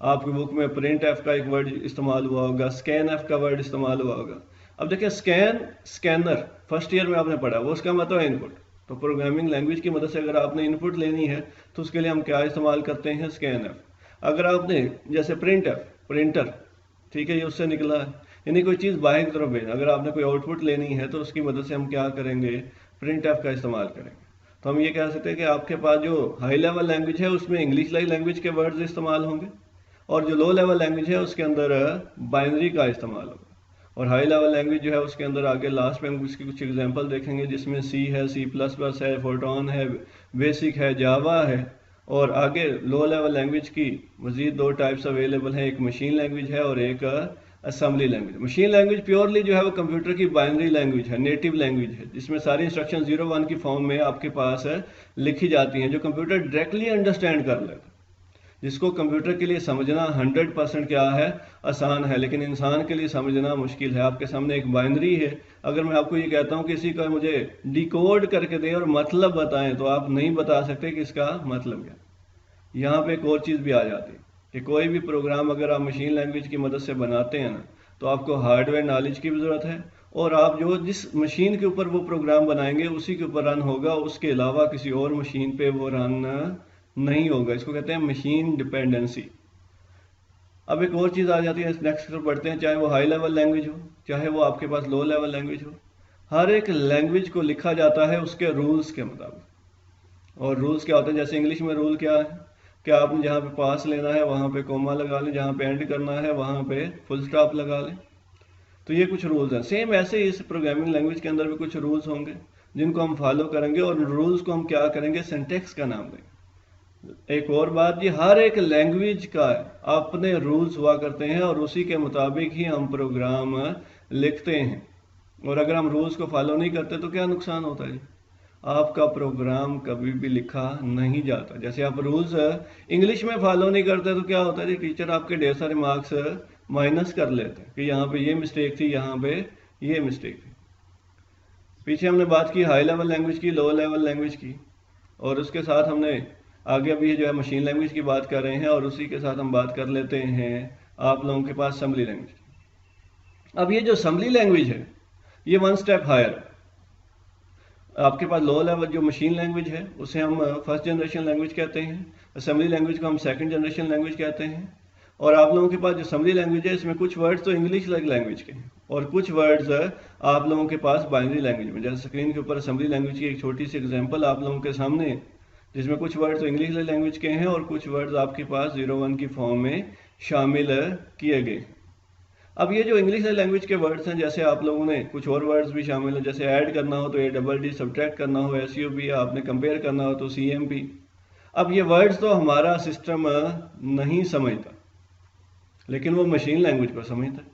آپ کی بک میں پرنٹ ایف کا ایک ورڈ استعمال ہوا ہوگا, اسکین ایف کا ورڈ استعمال ہوا ہوگا. اب دیکھیں اسکین, اسکینر فرسٹ ایئر میں آپ نے پڑھا, وہ اس کا مطلب ہے ان پٹ. تو پروگرامنگ لینگویج کی مدد سے اگر آپ نے ان پٹ لینی ہے تو اس کے لیے ہم کیا استعمال کرتے ہیں, اسکین ایف. اگر آپ نے جیسے پرنٹ ایف, پرنٹر, ٹھیک ہے, یہ اس سے نکلا ہے, یعنی کوئی چیز باہر کی طرف بھیجنا, اگر آپ نے کوئی آؤٹ پٹ لینی ہے تو اس کی مدد سے ہم کیا کریں گے, پرنٹ ایف کا استعمال کریں گے. تو ہم یہ کہہ سکتے ہیں کہ آپ کے پاس جو ہائی لیول لینگویج ہے اس میں انگلش لینگویج کے ورڈز استعمال ہوں گے, اور جو لو لیول لینگویج ہے اس کے اندر بائنری کا استعمال ہوگا. اور ہائی لیول لینگویج جو ہے اس کے اندر آگے لاسٹ میں ہم اس کی کچھ ایگزامپل دیکھیں گے, جس میں سی ہے, سی پلس پلس ہے, فورٹران ہے, بیسک ہے, جاوا ہے. اور آگے لو لیول لینگویج کی مزید 2 ٹائپس اویلیبل ہیں, ایک مشین لینگویج ہے اور ایک assembly language. Machine language purely جو ہے وہ کمپیوٹر کی بائنری لینگویج ہے, نیٹو لینگویج ہے, جس میں ساری انسٹرکشن 0-1 کی فارم میں آپ کے پاس لکھی جاتی ہیں, جو کمپیوٹر ڈائریکٹلی انڈرسٹینڈ کر لیتا, جس کو کمپیوٹر کے لیے سمجھنا 100% کیا ہے, آسان ہے, لیکن انسان کے لیے سمجھنا مشکل ہے. آپ کے سامنے ایک بائنری ہے, اگر میں آپ کو یہ کہتا ہوں کہ اسی کا مجھے ڈیکوڈ کر کے دیں اور مطلب بتائیں تو آپ نہیں بتا سکتے کہ اس کا مطلب کیا. یہاں پہ ایک اور چیز بھی آ جاتی ہے کہ کوئی بھی پروگرام اگر آپ مشین لینگویج کی مدد سے بناتے ہیں نا, تو آپ کو ہارڈ ویئر نالج کی بھی ضرورت ہے, اور آپ جس مشین کے اوپر وہ پروگرام بنائیں گے اسی کے اوپر رن ہوگا, اس کے علاوہ کسی اور مشین پہ وہ رن نہیں ہوگا. اس کو کہتے ہیں مشین ڈپینڈنسی. اب ایک اور چیز آ جاتی ہے, نیکسٹ پڑھتے ہیں, چاہے وہ ہائی لیول لینگویج ہو, چاہے وہ آپ کے پاس لو لیول لینگویج ہو, ہر ایک لینگویج کو لکھا جاتا ہے اس کے رولز کے مطابق. اور رولز کیا ہوتے ہیں, جیسے انگلش میں رول کیا ہے کہ آپ نے جہاں پہ پاس لینا ہے وہاں پہ کوما لگا لیں, جہاں پہ اینڈ کرنا ہے وہاں پہ فل سٹاپ لگا لیں. تو یہ کچھ رولز ہیں. سیم ایسے ہی اس پروگرامنگ لینگویج کے اندر بھی کچھ رولز ہوں گے جن کو ہم فالو کریں گے, اور رولز کو ہم کیا کریں گے, سینٹیکس کا نام دیں گے. ایک اور بات, یہ ہر ایک لینگویج کا اپنے رولز ہوا کرتے ہیں اور اسی کے مطابق ہی ہم پروگرام لکھتے ہیں. اور اگر ہم رولز کو فالو نہیں کرتے تو کیا نقصان ہوتا ہے, آپ کا پروگرام کبھی بھی لکھا نہیں جاتا. جیسے آپ رولز انگلش میں فالو نہیں کرتے تو کیا ہوتا ہے جی, ٹیچر آپ کے ڈھیر سارے مارکس مائنس کر لیتے ہیں کہ یہاں پہ یہ مسٹیک تھی, یہاں پہ یہ مسٹیک تھی. پیچھے ہم نے بات کی ہائی لیول لینگویج کی, لو لیول لینگویج کی, اور اس کے ساتھ ہم نے آگے ابھی جو ہے مشین لینگویج کی بات کر رہے ہیں, اور اسی کے ساتھ ہم بات کر لیتے ہیں آپ لوگوں کے پاس اسمبلی لینگویج کی. اب یہ جو اسمبلی لینگویج ہے یہ 1 اسٹیپ ہائر. آپ کے پاس لو لیول جو مشین لینگویج ہے اسے ہم فرسٹ جنریشن لینگویج کہتے ہیں, اسمبلی لینگویج کو ہم سیکنڈ جنریشن لینگویج کہتے ہیں. اور آپ لوگوں کے پاس جو اسمبلی لینگویج ہے اس میں کچھ ورڈز تو انگلش لینگویج کے ہیں اور کچھ ورڈز آپ لوگوں کے پاس بائنری لینگویج میں. جیسے اسکرین کے اوپر اسمبلی لینگویج کی ایک چھوٹی سی ایگزامپل آپ لوگوں کے سامنے, جس میں کچھ ورڈز تو انگلش لینگویج کے ہیں اور کچھ ورڈز آپ کے پاس 0-1 کی فارم میں شامل کیے گئے. اب یہ جو انگلش لینگویج کے ورڈز ہیں, جیسے آپ لوگوں نے کچھ اور ورڈز بھی شامل ہیں, جیسے ایڈ کرنا ہو تو ADD, سبٹریکٹ کرنا ہو SUB, آپ نے کمپیئر کرنا ہو تو CMP. اب یہ ورڈز تو ہمارا سسٹم نہیں سمجھتا, لیکن وہ مشین لینگویج کو سمجھتا ہے.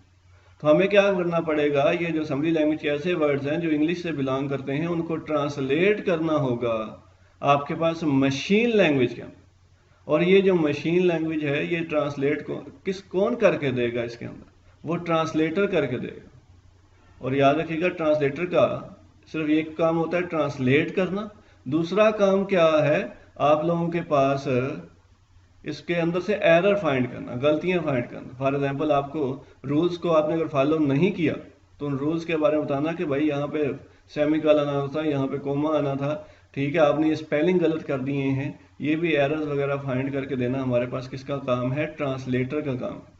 تو ہمیں کیا کرنا پڑے گا, یہ جو اسمبلی لینگویج کے ایسے ورڈز ہیں جو انگلش سے بلانگ کرتے ہیں ان کو ٹرانسلیٹ کرنا ہوگا آپ کے پاس مشین لینگویج کے اندر. اور یہ جو مشین لینگویج ہے یہ ٹرانسلیٹ کون کر کے دے گا, اس کے اندر وہ ٹرانسلیٹر کر کے دے گا. اور یاد رکھیے گا ٹرانسلیٹر کا صرف ایک کام ہوتا ہے ٹرانسلیٹ کرنا, دوسرا کام کیا ہے آپ لوگوں کے پاس اس کے اندر سے ایرر فائنڈ کرنا, غلطیاں فائنڈ کرنا. فار ایگزامپل آپ کو رولز کو آپ نے اگر فالو نہیں کیا تو ان رولز کے بارے میں بتانا کہ بھائی یہاں پہ سیمی کولن آنا تھا, یہاں پہ کوما آنا تھا, ٹھیک ہے, آپ نے یہ اسپیلنگ غلط کر دیے ہیں. یہ بھی ایررز وغیرہ فائنڈ کر کے دینا ہمارے پاس کس کا کام ہے, ٹرانسلیٹر کا کام ہے.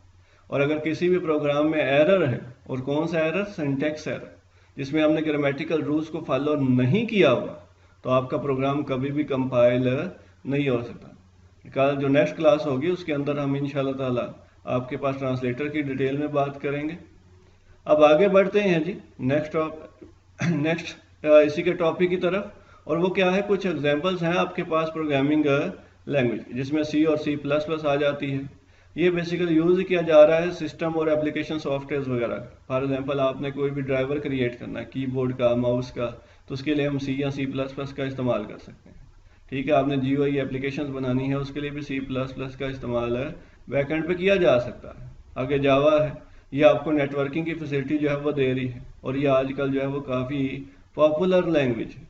اور اگر کسی بھی پروگرام میں ایرر ہے, اور کون سا ایرر, سینٹیکس ایرر, جس میں ہم نے گرامیٹیکل رولز کو فالو نہیں کیا ہوا, تو آپ کا پروگرام کبھی بھی کمپائل نہیں ہو سکتا. جو نیکسٹ کلاس ہوگی اس کے اندر ہم انشاءاللہ تعالی آپ کے پاس ٹرانسلیٹر کی ڈیٹیل میں بات کریں گے. اب آگے بڑھتے ہیں جی نیکسٹ اسی کے ٹاپک کی طرف, اور وہ کیا ہے, کچھ ایگزامپلس ہیں آپ کے پاس پروگرامنگ لینگویج, جس میں C اور C++ آ جاتی ہے. یہ بیسیکلی یوز کیا جا رہا ہے سسٹم اور اپلیکیشن سافٹ ویئرز وغیرہ. فار ایگزامپل آپ نے کوئی بھی ڈرائیور کریٹ کرنا ہے کی بورڈ کا, ماؤس کا, تو اس کے لیے ہم C یا C++ کا استعمال کر سکتے ہیں. ٹھیک ہے, آپ نے GUI اپلیکیشنز بنانی ہے اس کے لیے بھی C++ کا استعمال بیک اینڈ پہ کیا جا سکتا ہے. آگے جاوا ہے, یہ آپ کو نیٹ ورکنگ کی فیسلٹی جو ہے وہ دے رہی ہے, اور یہ آج کل جو ہے وہ کافی پاپولر لینگویج ہے.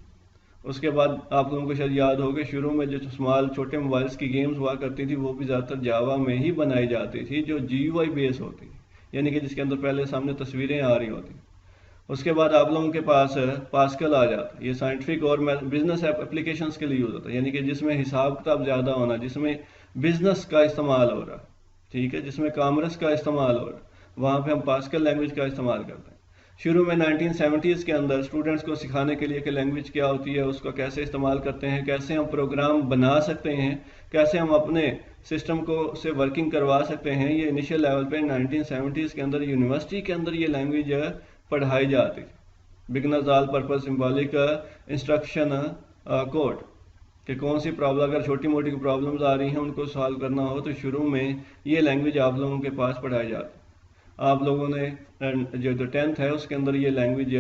اس کے بعد آپ لوگوں کو شاید یاد ہو کہ شروع میں جو چھوٹے موبائلس کی گیمز ہوا کرتی تھی وہ بھی زیادہ تر جاوا میں ہی بنائی جاتی تھی، جو جی یو آئی بیس ہوتی، یعنی کہ جس کے اندر پہلے سامنے تصویریں آ رہی ہوتی. اس کے بعد آپ لوگوں کے پاس پاسکل آ جاتا ہے. یہ سائنٹیفک اور بزنس اپلیکیشنز کے لیے یوز ہوتا ہے، یعنی کہ جس میں حساب کتاب زیادہ ہونا، جس میں بزنس کا استعمال ہو رہا ہے، ٹھیک ہے، جس میں کامرس کا استعمال ہو رہا ہے، وہاں پہ ہم پاسکل لینگویج کا استعمال کرتے ہیں. شروع میں 1970s کے اندر اسٹوڈنٹس کو سکھانے کے لیے کہ لینگویج کیا ہوتی ہے، اس کو کیسے استعمال کرتے ہیں، کیسے ہم پروگرام بنا سکتے ہیں، کیسے ہم اپنے سسٹم کو سے ورکنگ کروا سکتے ہیں. یہ انیشیل لیول پہ 1970s کے اندر یونیورسٹی کے اندر یہ لینگویج پڑھائی جاتی تھی. Beginners all purpose symbolic instruction code, کہ کون سی پرابلم، اگر چھوٹی موٹی پرابلمز آ رہی ہیں ان کو سالو کرنا ہو تو شروع میں یہ لینگویج آپ لوگوں کے پاس پڑھائی جاتی. آپ لوگوں نے جو 10th ہے اس کے اندر یہ لینگویج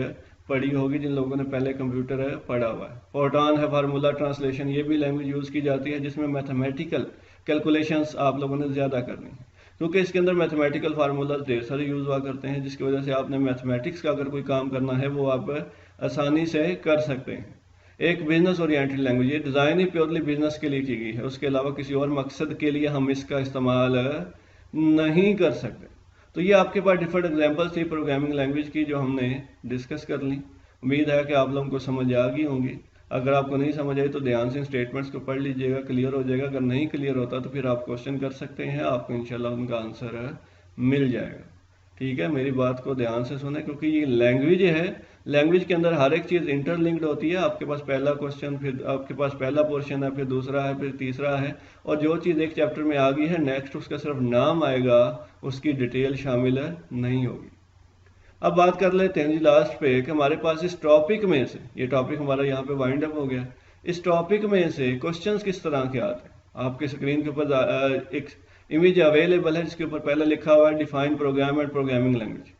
پڑھی ہوگی جن لوگوں نے پہلے کمپیوٹر پڑھا ہوا ہے. فورٹان ہے فارمولا ٹرانسلیشن، یہ بھی لینگویج یوز کی جاتی ہے جس میں میتھمیٹیکل کیلکولیشنز آپ لوگوں نے زیادہ کرنی ہے، کیونکہ اس کے اندر میتھمیٹیکل فارمولاز ڈھیر سارے یوز ہوا کرتے ہیں، جس کی وجہ سے آپ نے میتھمیٹکس کا اگر کوئی کام کرنا ہے وہ آپ آسانی سے کر سکتے ہیں. ایک بزنس اورینٹڈ لینگویج، یہ ڈیزائن ہی پیورلی بزنس کے لیے کی گئی ہے، اس کے علاوہ کسی اور مقصد کے لیے ہم اس کا استعمال نہیں کر سکتے. تو یہ آپ کے پاس ڈفرنٹ ایگزامپلس تھی پروگرامنگ لینگویج کی جو ہم نے ڈسکس کر لی. امید ہے کہ آپ لوگوں کو سمجھ آ گئی ہوں گی. اگر آپ کو نہیں سمجھ آئی تو دھیان سے اسٹیٹمنٹس کو پڑھ لیجئے گا، کلیئر ہو جائے گا. اگر نہیں کلیئر ہوتا تو پھر آپ کوشچن کر سکتے ہیں، آپ کو انشاءاللہ ان کا آنسر مل جائے گا. ٹھیک ہے، میری بات کو دھیان سے سنیں، کیونکہ یہ لینگویج ہے، لینگویج کے اندر ہر ایک چیز انٹر لنکڈ ہوتی ہے. آپ کے پاس پہلا کوشچن، پھر آپ کے پاس پہلا پورشن ہے، پھر دوسرا ہے، پھر تیسرا ہے، اور جو چیز ایک چیپٹر میں آ گئی ہے نیکسٹ اس کا صرف نام آئے گا، اس کی ڈیٹیل شامل نہیں ہوگی. اب بات کر لیتے ہیں جی لاسٹ پہ کہ ہمارے پاس اس ٹاپک میں سے، یہ ٹاپک ہمارا یہاں پہ وائنڈ اپ ہو گیا، اس ٹاپک میں سے کوشچنز کس طرح کے آتے ہیں. آپ کے اسکرین کے اوپر ایک امیج اویلیبل ہے جس کے اوپر پہلے لکھا ہوا ہے define program and programming language.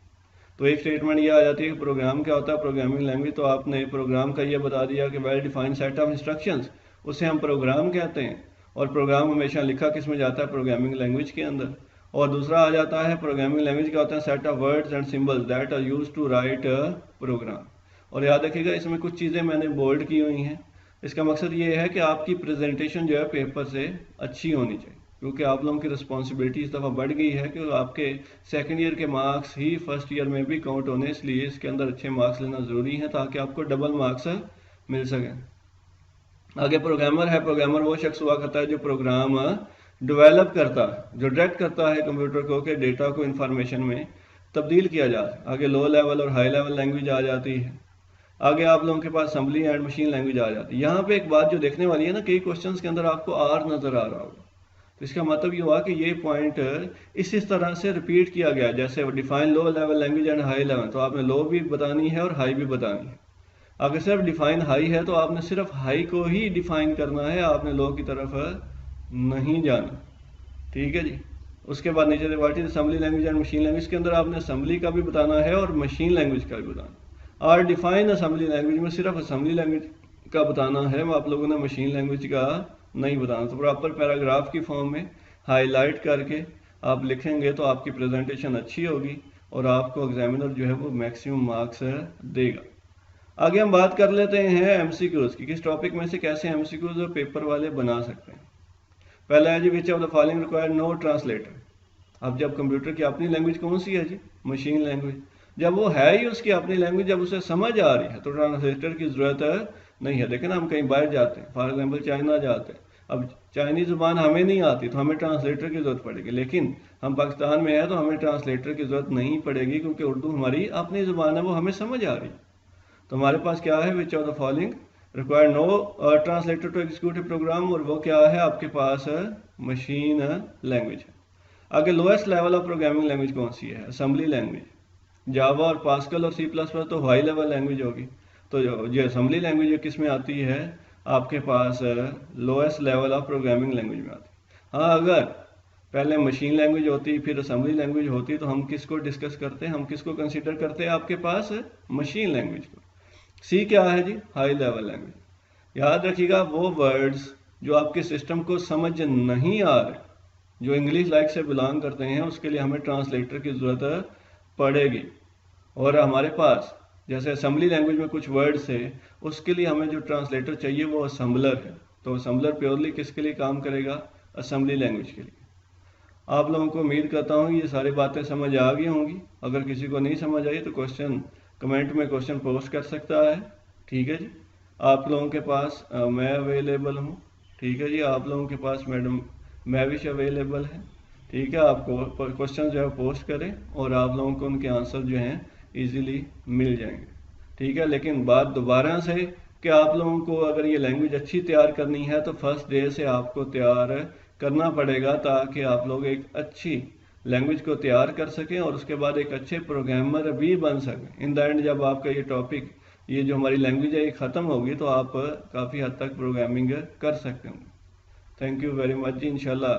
تو ایک اسٹیٹمنٹ یہ آ جاتی ہے کہ پروگرام کیا ہوتا ہے، پروگرامنگ لینگویج. تو آپ نے پروگرام کا یہ بتا دیا کہ well defined set of instructions, اسے ہم پروگرام کہتے ہیں، اور پروگرام ہمیشہ لکھا کس میں جاتا ہے، پروگرامنگ لینگویج کے اندر. اور دوسرا آ جاتا ہے پروگرامنگ لینگویج کا ہوتا ہے set of words and symbols that are used to write program. اور یاد رکھیے گا اس میں کچھ چیزیں میں نے بولڈ کی ہوئی ہیں. اس کا مقصد یہ ہے کہ آپ کی پریزنٹیشن جو ہے پیپر سے اچھی ہونی چاہیے، کیونکہ آپ لوگوں کی رسپانسبلٹی اس دفعہ بڑھ گئی ہے کہ آپ کے سیکنڈ ایئر کے مارکس ہی فرسٹ ایئر میں بھی کاؤنٹ ہونے، اس لیے اس کے اندر اچھے مارکس لینا ضروری ہے تاکہ آپ کو ڈبل مارکس مل سکیں. آگے پروگرامر ہے. پروگرامر وہ شخص ہوا کرتا ہے جو پروگرام ڈیولپ کرتا ہے، جو ڈائریکٹ کرتا ہے کمپیوٹر کو کہ ڈیٹا کو انفارمیشن میں تبدیل کیا جائے. آگے لو لیول اور ہائی لیول لینگویج آ جاتی ہے. آگے آپ لوگوں کے پاس اسمبلی اینڈ مشین لینگویج آ جاتی ہے. یہاں پہ ایک بات جو دیکھنے والی ہے نا، کئی کوشچنس کے اندر آپ کو آر نظر آ رہا ہوگا، تو اس کا مطلب یہ ہوا کہ یہ پوائنٹ اس طرح سے ریپیٹ کیا گیا، جیسے define low level language and high level, تو آپ نے لو بھی بتانی ہے اور ہائی بھی بتانی ہے. اگر صرف ڈیفائن ہائی ہے تو آپ نے صرف ہائی کو ہی ڈیفائن کرنا ہے، آپ نے لو کی طرف نہیں جانا. ٹھیک ہے جی. اس کے بعد نیچے what is assembly language and machine language کے اندر آپ نے اسمبلی کا بھی بتانا ہے اور مشین لینگویج کا بھی بتانا. اور ڈیفائن اسمبلی لینگویج میں صرف اسمبلی لینگویج کا بتانا ہے، آپ لوگوں نے مشین لینگویج کا نہیں بتانا. تو پراپر پیراگراف کی فارم میں ہائی لائٹ کر کے آپ لکھیں گے تو آپ کی پریزنٹیشن اچھی ہوگی اور آپ کو ایگزامینر جو ہے وہ میکسیمم مارکس دے گا. آگے ہم بات کر لیتے ہیں ایم سی کیوز کی، کس ٹاپک میں سے کیسے ایم سی کیوز پیپر والے بنا سکتے ہیں. پہلا ہے جی which of the following require no translator. اب جب کمپیوٹر کی اپنی لینگویج کون سی ہے جی، مشین لینگویج، جب وہ ہے ہی اس کی اپنی لینگویج، جب اسے سمجھ آ رہی ہے تو ٹرانسلیٹر کی ضرورت نہیں ہے. دیکھیں نا ہم کہیں باہر جاتے ہیں، فار ایگزامپل چائنا جاتے ہیں، اب چائنیز زبان ہمیں نہیں آتی تو ہمیں ٹرانسلیٹر کی ضرورت پڑے گی، لیکن ہم پاکستان میں ہیں تو ہمیں ٹرانسلیٹر کی ضرورت نہیں پڑے گی کیونکہ اردو ہماری اپنی زبان ہے، وہ ہمیں سمجھ آ رہی ہے. تو ہمارے پاس کیا ہے، which of the following require no translator to execute a program, اور وہ کیا ہے آپ کے پاس مشین لینگویج ہے. آگے lowest level of programming language کون سی ہے، اسمبلی لینگویج. جاوا اور پاسکل اور سی پلس پلس تو ہائی لیول لینگویج ہوگی. تو جو اسمبلی لینگویج کس میں آتی ہے آپ کے پاس lowest level of programming language میں آتی ہے. ہاں اگر پہلے مشین لینگویج ہوتی پھر اسمبلی لینگویج ہوتی تو ہم کس کو ڈسکس کرتے، ہم کس کو کنسیڈر کرتے آپ کے پاس مشین لینگویج کو. سی کیا ہے جی، ہائی لیول لینگویج. یاد رکھیے گا وہ ورڈز جو آپ کے سسٹم کو سمجھ نہیں آ رہے، جو انگلش لائک سے بلانگ کرتے ہیں، اس کے لیے ہمیں ٹرانسلیٹر کی ضرورت پڑے گی. اور ہمارے پاس جیسے اسمبلی لینگویج میں کچھ ورڈس ہے، اس کے لیے ہمیں جو ٹرانسلیٹر چاہیے وہ اسمبلر ہے، تو اسمبلر پیورلی کس کے لیے کام کرے گا؟ اسمبلی لینگویج کے لیے۔ آپ لوگوں کو امید کرتا ہوں یہ ساری باتیں سمجھ آ گئی ہوں گی۔ اگر کسی کو نہیں سمجھ آئی تو کمنٹ میں کوشچن پوسٹ کر سکتا ہے، ٹھیک ہے جی۔ آپ لوگوں کے پاس میں اویلیبل ہوں، ٹھیک ہے جی۔ آپ لوگوں کے پاس میڈم مہوش اویلیبل ہے، ٹھیک ہے۔ آپ کو کوشچن جو ہے پوسٹ کریں اور آپ لوگوں کو ان کے آنسر جو ہیں ایزیلی مل جائیں گے، ٹھیک ہے۔ لیکن بات دوبارہ سے کہ آپ لوگوں کو اگر یہ لینگویج اچھی تیار کرنی ہے تو فرسٹ ڈے سے آپ کو تیار کرنا پڑے گا، تاکہ آپ لوگ ایک اچھی لینگویج کو تیار کر سکیں اور اس کے بعد ایک اچھے پروگرامر بھی بن سکیں۔ ان دا اینڈ جب آپ کا یہ ٹاپک، یہ جو ہماری لینگویج ہے یہ ختم ہوگی تو آپ کافی حد تک پروگرامنگ کر سکتے ہوں گے۔ تھینک یو ویری مچ جی۔ انشاءاللہ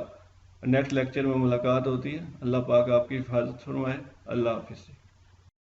نیکسٹ لیکچر میں ملاقات ہوتی ہے۔ اللہ پاک آپ کی حفاظت فرمائے۔ اللہ حافظ۔